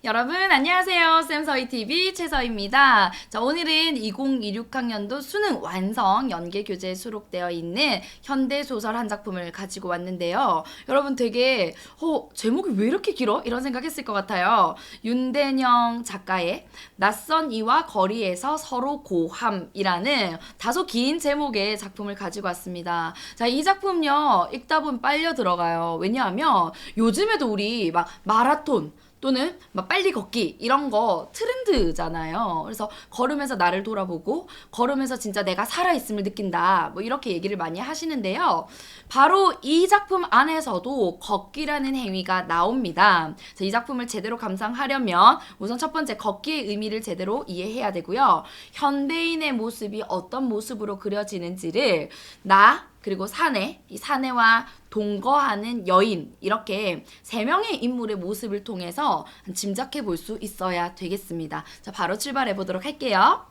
여러분 안녕하세요. 쌤서희TV 최서희입니다. 자, 오늘은 2026학년도 수능 완성 연계교재에 수록되어 있는 현대소설 한 작품을 가지고 왔는데요. 여러분 되게 제목이 왜 이렇게 길어? 이런 생각했을 것 같아요. 윤대영 작가의 낯선 이와 거리에서 서로 고함이라는 다소 긴 제목의 작품을 가지고 왔습니다. 자, 이 작품요 읽다 보면 빨려 들어가요. 왜냐하면 요즘에도 우리 막 마라톤 또는 막 빨리 걷기 이런 거 트렌드잖아요. 그래서 걸으면서 나를 돌아보고 걸으면서 진짜 내가 살아있음을 느낀다. 뭐 이렇게 얘기를 많이 하시는데요. 바로 이 작품 안에서도 걷기라는 행위가 나옵니다. 이 작품을 제대로 감상하려면 우선 첫 번째 걷기의 의미를 제대로 이해해야 되고요. 현대인의 모습이 어떤 모습으로 그려지는지를 그리고 사내, 이 사내와 동거하는 여인 이렇게 세 명의 인물의 모습을 통해서 짐작해 볼 수 있어야 되겠습니다. 자, 바로 출발해 보도록 할게요.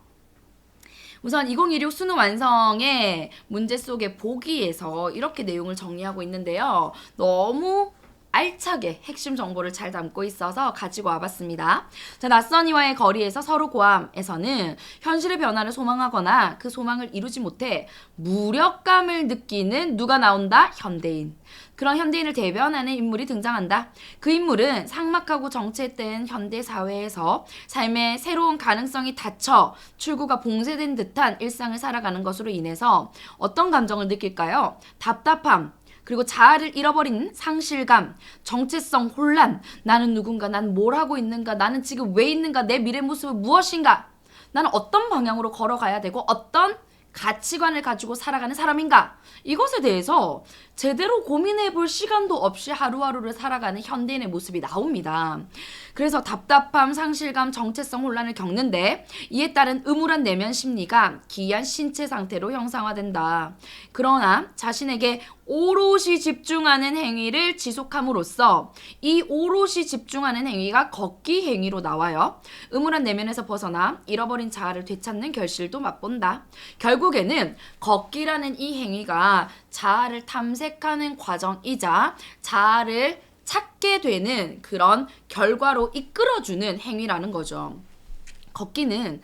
우선 2026 수능 완성의 문제 속의 보기에서 이렇게 내용을 정리하고 있는데요. 너무 알차게 핵심 정보를 잘 담고 있어서 가지고 와봤습니다. 자, 낯선 이와의 거리에서 서로 고함에서는 현실의 변화를 소망하거나 그 소망을 이루지 못해 무력감을 느끼는 누가 나온다? 현대인. 그런 현대인을 대변하는 인물이 등장한다. 그 인물은 삭막하고 정체된 현대 사회에서 삶의 새로운 가능성이 닫혀 출구가 봉쇄된 듯한 일상을 살아가는 것으로 인해서 어떤 감정을 느낄까요? 답답함, 그리고 자아를 잃어버린 상실감, 정체성 혼란, 나는 누군가, 난 뭘 하고 있는가, 나는 지금 왜 있는가, 내 미래 모습은 무엇인가, 나는 어떤 방향으로 걸어가야 되고 어떤 가치관을 가지고 살아가는 사람인가, 이것에 대해서 제대로 고민해 볼 시간도 없이 하루하루를 살아가는 현대인의 모습이 나옵니다. 그래서 답답함, 상실감, 정체성 혼란을 겪는데 이에 따른 음울한 내면 심리가 기이한 신체 상태로 형상화된다. 그러나 자신에게 오롯이 집중하는 행위를 지속함으로써 이 오롯이 집중하는 행위가 걷기 행위로 나와요. 음울한 내면에서 벗어나 잃어버린 자아를 되찾는 결실도 맛본다. 결국에는 걷기라는 이 행위가 자아를 탐색하는 과정이자 자아를 찾게 되는 그런 결과로 이끌어주는 행위라는 거죠. 걷기는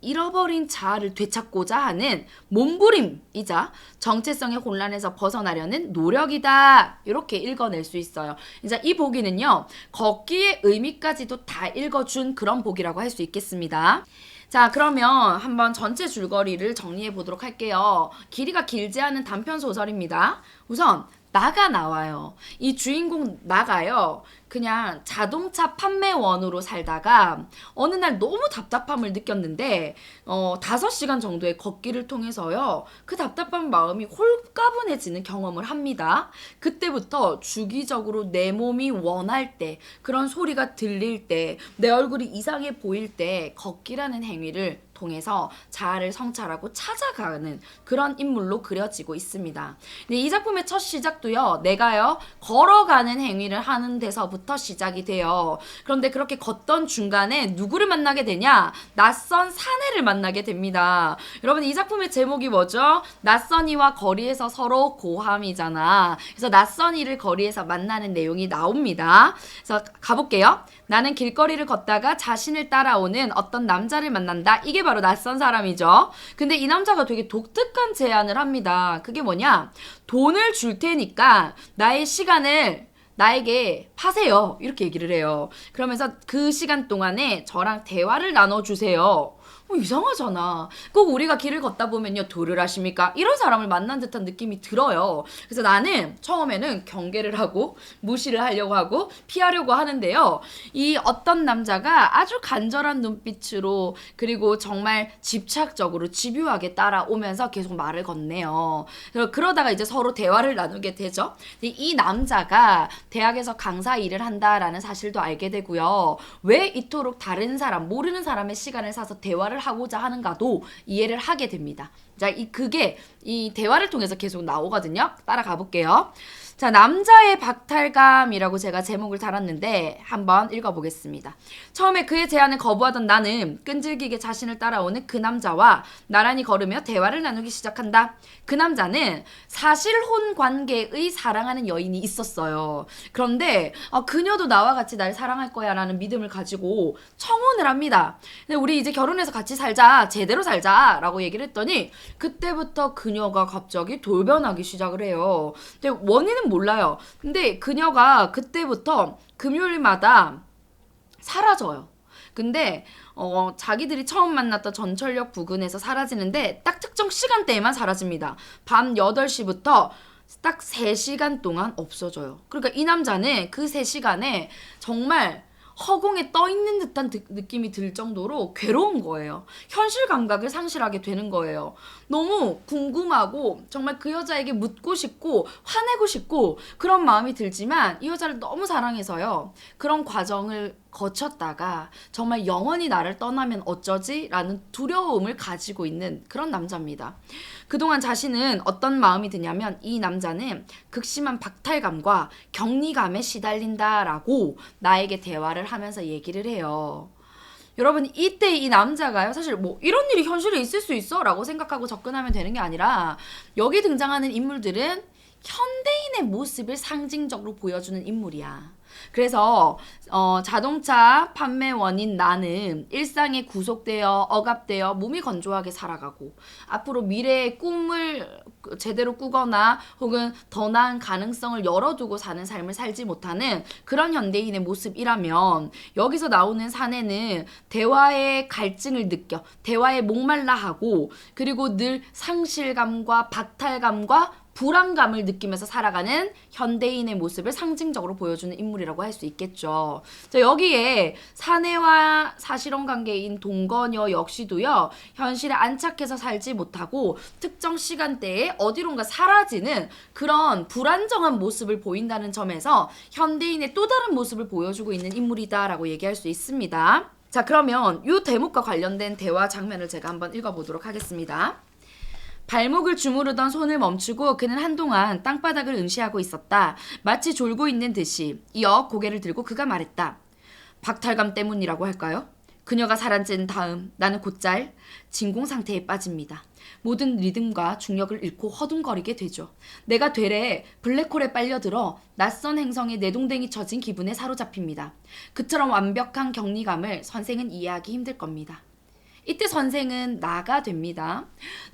잃어버린 자아를 되찾고자 하는 몸부림이자 정체성의 혼란에서 벗어나려는 노력이다. 이렇게 읽어낼 수 있어요. 이제 이 보기는요, 걷기의 의미까지도 다 읽어준 그런 보기라고 할 수 있겠습니다. 자, 그러면 한번 전체 줄거리를 정리해 보도록 할게요. 길이가 길지 않은 단편 소설입니다. 우선 나가 나와요. 이 주인공 나가요. 그냥 자동차 판매원으로 살다가 어느 날 너무 답답함을 느꼈는데 5시간 정도의 걷기를 통해서요. 그 답답한 마음이 홀가분해지는 경험을 합니다. 그때부터 주기적으로 내 몸이 원할 때, 그런 소리가 들릴 때, 내 얼굴이 이상해 보일 때 걷기라는 행위를 통해서 자아를 성찰하고 찾아가는 그런 인물로 그려지고 있습니다. 근데 이 작품의 첫 시작도요, 내가요 걸어가는 행위를 하는 데서부터 시작이 돼요. 그런데 그렇게 걷던 중간에 누구를 만나게 되냐? 낯선 사내를 만나게 됩니다. 여러분, 이 작품의 제목이 뭐죠? 낯선 이와 거리에서 서로 고함이잖아. 그래서 낯선 이를 거리에서 만나는 내용이 나옵니다. 그래서 가볼게요. 나는 길거리를 걷다가 자신을 따라오는 어떤 남자를 만난다. 이게 바로 낯선 사람이죠. 근데 이 남자가 되게 독특한 제안을 합니다. 그게 뭐냐? 돈을 줄 테니까 나의 시간을 나에게 파세요. 이렇게 얘기를 해요. 그러면서 그 시간 동안에 저랑 대화를 나눠주세요. 이상하잖아. 꼭 우리가 길을 걷다 보면요, 도를 하십니까? 이런 사람을 만난 듯한 느낌이 들어요. 그래서 나는 처음에는 경계를 하고 무시를 하려고 하고 피하려고 하는데요. 이 어떤 남자가 아주 간절한 눈빛으로 그리고 정말 집착적으로 집요하게 따라오면서 계속 말을 건네요. 그러다가 이제 서로 대화를 나누게 되죠. 이 남자가 대학에서 강사 일을 한다라는 사실도 알게 되고요. 왜 이토록 다른 사람, 모르는 사람의 시간을 사서 대화를 하고자 하는가도 이해를 하게 됩니다. 자, 그게 이 대화를 통해서 계속 나오거든요. 따라가 볼게요. 자, 남자의 박탈감이라고 제가 제목을 달았는데 한번 읽어보겠습니다. 처음에 그의 제안을 거부하던 나는 끈질기게 자신을 따라오는 그 남자와 나란히 걸으며 대화를 나누기 시작한다. 그 남자는 사실혼 관계의 사랑하는 여인이 있었어요. 그런데 그녀도 나와 같이 날 사랑할 거야 라는 믿음을 가지고 청혼을 합니다. 근데 우리 이제 결혼해서 같이 살자, 제대로 살자 라고 얘기를 했더니 그때부터 그녀가 갑자기 돌변하기 시작을 해요. 근데 원인은 몰라요. 근데 그녀가 그때부터 금요일마다 사라져요. 근데 자기들이 처음 만났던 전철역 부근에서 사라지는데 딱 특정 시간대에만 사라집니다. 밤 8시부터 딱 3시간 동안 없어져요. 그러니까 이 남자는 그 3시간에 정말 허공에 떠 있는 듯한 느낌이 들 정도로 괴로운 거예요. 현실 감각을 상실하게 되는 거예요. 너무 궁금하고 정말 그 여자에게 묻고 싶고 화내고 싶고 그런 마음이 들지만 이 여자를 너무 사랑해서요. 그런 과정을 거쳤다가 정말 영원히 나를 떠나면 어쩌지? 라는 두려움을 가지고 있는 그런 남자입니다. 그동안 자신은 어떤 마음이 드냐면 이 남자는 극심한 박탈감과 격리감에 시달린다라고 나에게 대화를 하면서 얘기를 해요. 여러분 이때 이 남자가요 사실 뭐 이런 일이 현실에 있을 수 있어? 라고 생각하고 접근하면 되는 게 아니라 여기 등장하는 인물들은 현대인의 모습을 상징적으로 보여주는 인물이야. 그래서 자동차 판매원인 나는 일상에 구속되어 억압되어 몸이 건조하게 살아가고 앞으로 미래의 꿈을 제대로 꾸거나 혹은 더 나은 가능성을 열어두고 사는 삶을 살지 못하는 그런 현대인의 모습이라면 여기서 나오는 사내는 대화의 갈증을 느껴 대화에 목말라하고 그리고 늘 상실감과 박탈감과 불안감을 느끼면서 살아가는 현대인의 모습을 상징적으로 보여주는 인물이라고 할 수 있겠죠. 자, 여기에 사내와 사실혼 관계인 동거녀 역시도요. 현실에 안착해서 살지 못하고 특정 시간대에 어디론가 사라지는 그런 불안정한 모습을 보인다는 점에서 현대인의 또 다른 모습을 보여주고 있는 인물이다라고 얘기할 수 있습니다. 자, 그러면 이 대목과 관련된 대화 장면을 제가 한번 읽어보도록 하겠습니다. 발목을 주무르던 손을 멈추고 그는 한동안 땅바닥을 응시하고 있었다. 마치 졸고 있는 듯이. 이어 고개를 들고 그가 말했다. 박탈감 때문이라고 할까요? 그녀가 사라진 다음 나는 곧잘 진공 상태에 빠집니다. 모든 리듬과 중력을 잃고 허둥거리게 되죠. 내가 되레 블랙홀에 빨려들어 낯선 행성에 내동댕이 쳐진 기분에 사로잡힙니다. 그처럼 완벽한 격리감을 선생은 이해하기 힘들 겁니다. 이때 선생은 나가 됩니다.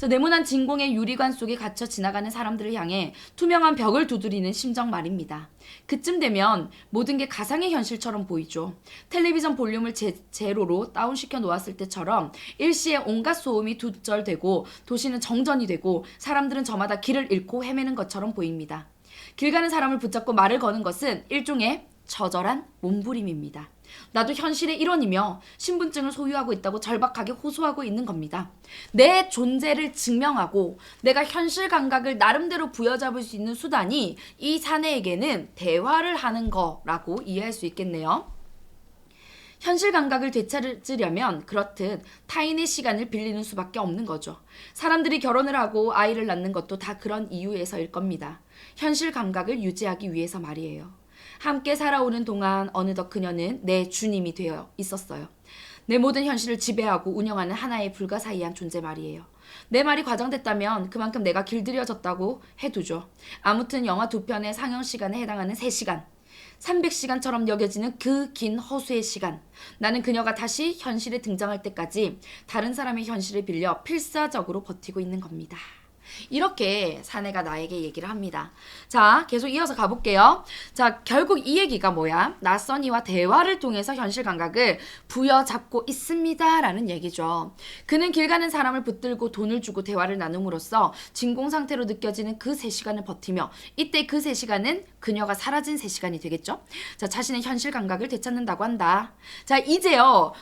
네모난 진공의 유리관 속에 갇혀 지나가는 사람들을 향해 투명한 벽을 두드리는 심정 말입니다. 그쯤 되면 모든 게 가상의 현실처럼 보이죠. 텔레비전 볼륨을 제로로 다운시켜 놓았을 때처럼 일시에 온갖 소음이 두절되고 도시는 정전이 되고 사람들은 저마다 길을 잃고 헤매는 것처럼 보입니다. 길 가는 사람을 붙잡고 말을 거는 것은 일종의 처절한 몸부림입니다. 나도 현실의 일원이며 신분증을 소유하고 있다고 절박하게 호소하고 있는 겁니다. 내 존재를 증명하고 내가 현실 감각을 나름대로 부여잡을 수 있는 수단이 이 사내에게는 대화를 하는 거라고 이해할 수 있겠네요. 현실 감각을 되찾으려면 그렇듯 타인의 시간을 빌리는 수밖에 없는 거죠. 사람들이 결혼을 하고 아이를 낳는 것도 다 그런 이유에서일 겁니다. 현실 감각을 유지하기 위해서 말이에요. 함께 살아오는 동안 어느덧 그녀는 내 주님이 되어 있었어요. 내 모든 현실을 지배하고 운영하는 하나의 불가사의한 존재 말이에요. 내 말이 과장됐다면 그만큼 내가 길들여졌다고 해두죠. 아무튼 영화 2편의 상영 시간에 해당하는 3시간. 300시간처럼 여겨지는 그 긴 허수의 시간. 나는 그녀가 다시 현실에 등장할 때까지 다른 사람의 현실을 빌려 필사적으로 버티고 있는 겁니다. 이렇게 사내가 나에게 얘기를 합니다. 자, 계속 이어서 가볼게요. 자, 결국 이 얘기가 뭐야? 낯선 이와 대화를 통해서 현실 감각을 부여잡고 있습니다 라는 얘기죠. 그는 길 가는 사람을 붙들고 돈을 주고 대화를 나눔으로써 진공 상태로 느껴지는 그 3시간을 버티며 이때 그 3시간은 그녀가 사라진 3시간이 되겠죠. 자, 자신의 현실 감각을 되찾는다고 한다. 자, 이제요.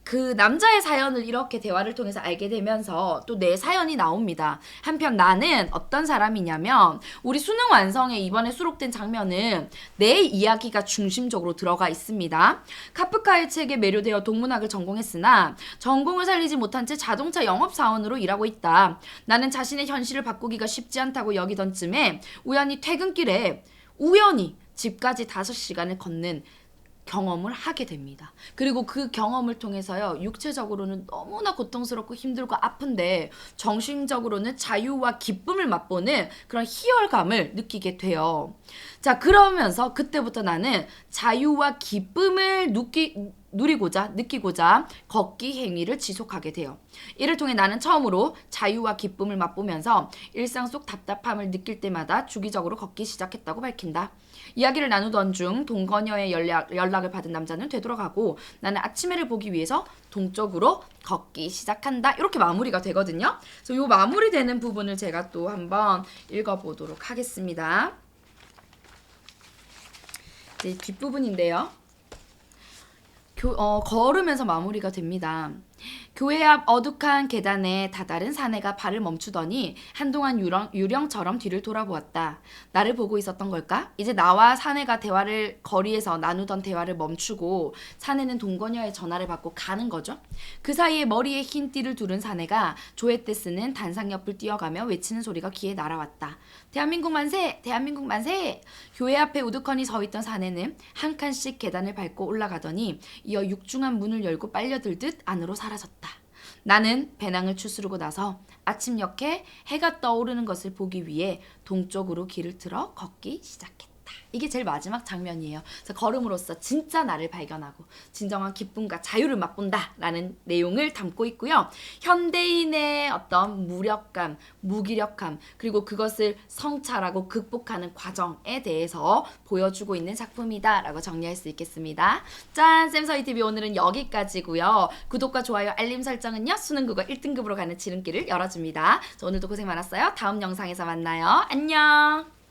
그 남자의 사연을 이렇게 대화를 통해서 알게 되면서 또 내 사연이 나옵니다. 한편 나는 어떤 사람이냐면 우리 수능 완성에 이번에 수록된 장면은 내 이야기가 중심적으로 들어가 있습니다. 카프카의 책에 매료되어 동문학을 전공했으나 전공을 살리지 못한 채 자동차 영업사원으로 일하고 있다. 나는 자신의 현실을 바꾸기가 쉽지 않다고 여기던 쯤에 우연히 퇴근길에 우연히 집까지 5시간을 걷는 경험을 하게 됩니다. 그리고 그 경험을 통해서요, 육체적으로는 너무나 고통스럽고 힘들고 아픈데 정신적으로는 자유와 기쁨을 맛보는 그런 희열감을 느끼게 돼요. 자, 그러면서 그때부터 나는 자유와 기쁨을 느끼고자 걷기 행위를 지속하게 돼요. 이를 통해 나는 처음으로 자유와 기쁨을 맛보면서 일상 속 답답함을 느낄 때마다 주기적으로 걷기 시작했다고 밝힌다. 이야기를 나누던 중 동거녀의 연락을 받은 남자는 되돌아가고 나는 아침해를 보기 위해서 동쪽으로 걷기 시작한다. 이렇게 마무리가 되거든요. 그래서 이 마무리되는 부분을 제가 또 한번 읽어보도록 하겠습니다. 이제 뒷부분인데요. 걸으면서 마무리가 됩니다. 교회 앞 어둑한 계단에 다다른 사내가 발을 멈추더니 한동안 유령처럼 뒤를 돌아보았다. 나를 보고 있었던 걸까? 이제 나와 사내가 거리에서 나누던 대화를 멈추고 사내는 동거녀의 전화를 받고 가는 거죠. 그 사이에 머리에 흰 띠를 두른 사내가 조회 때 쓰는 단상 옆을 뛰어가며 외치는 소리가 귀에 날아왔다. 대한민국 만세! 대한민국 만세! 교회 앞에 우두커니 서있던 사내는 한 칸씩 계단을 밟고 올라가더니 이어 육중한 문을 열고 빨려들듯 안으로 사라졌다. 나는 배낭을 추스르고 나서 아침녘에 해가 떠오르는 것을 보기 위해 동쪽으로 길을 틀어 걷기 시작했다. 이게 제일 마지막 장면이에요. 그래서 걸음으로써 진짜 나를 발견하고 진정한 기쁨과 자유를 맛본다라는 내용을 담고 있고요. 현대인의 어떤 무력감, 무기력함, 그리고 그것을 성찰하고 극복하는 과정에 대해서 보여주고 있는 작품이다라고 정리할 수 있겠습니다. 짠! 쌤서이TV 오늘은 여기까지고요. 구독과 좋아요, 알림 설정은요. 수능국어 1등급으로 가는 지름길을 열어줍니다. 오늘도 고생 많았어요. 다음 영상에서 만나요. 안녕!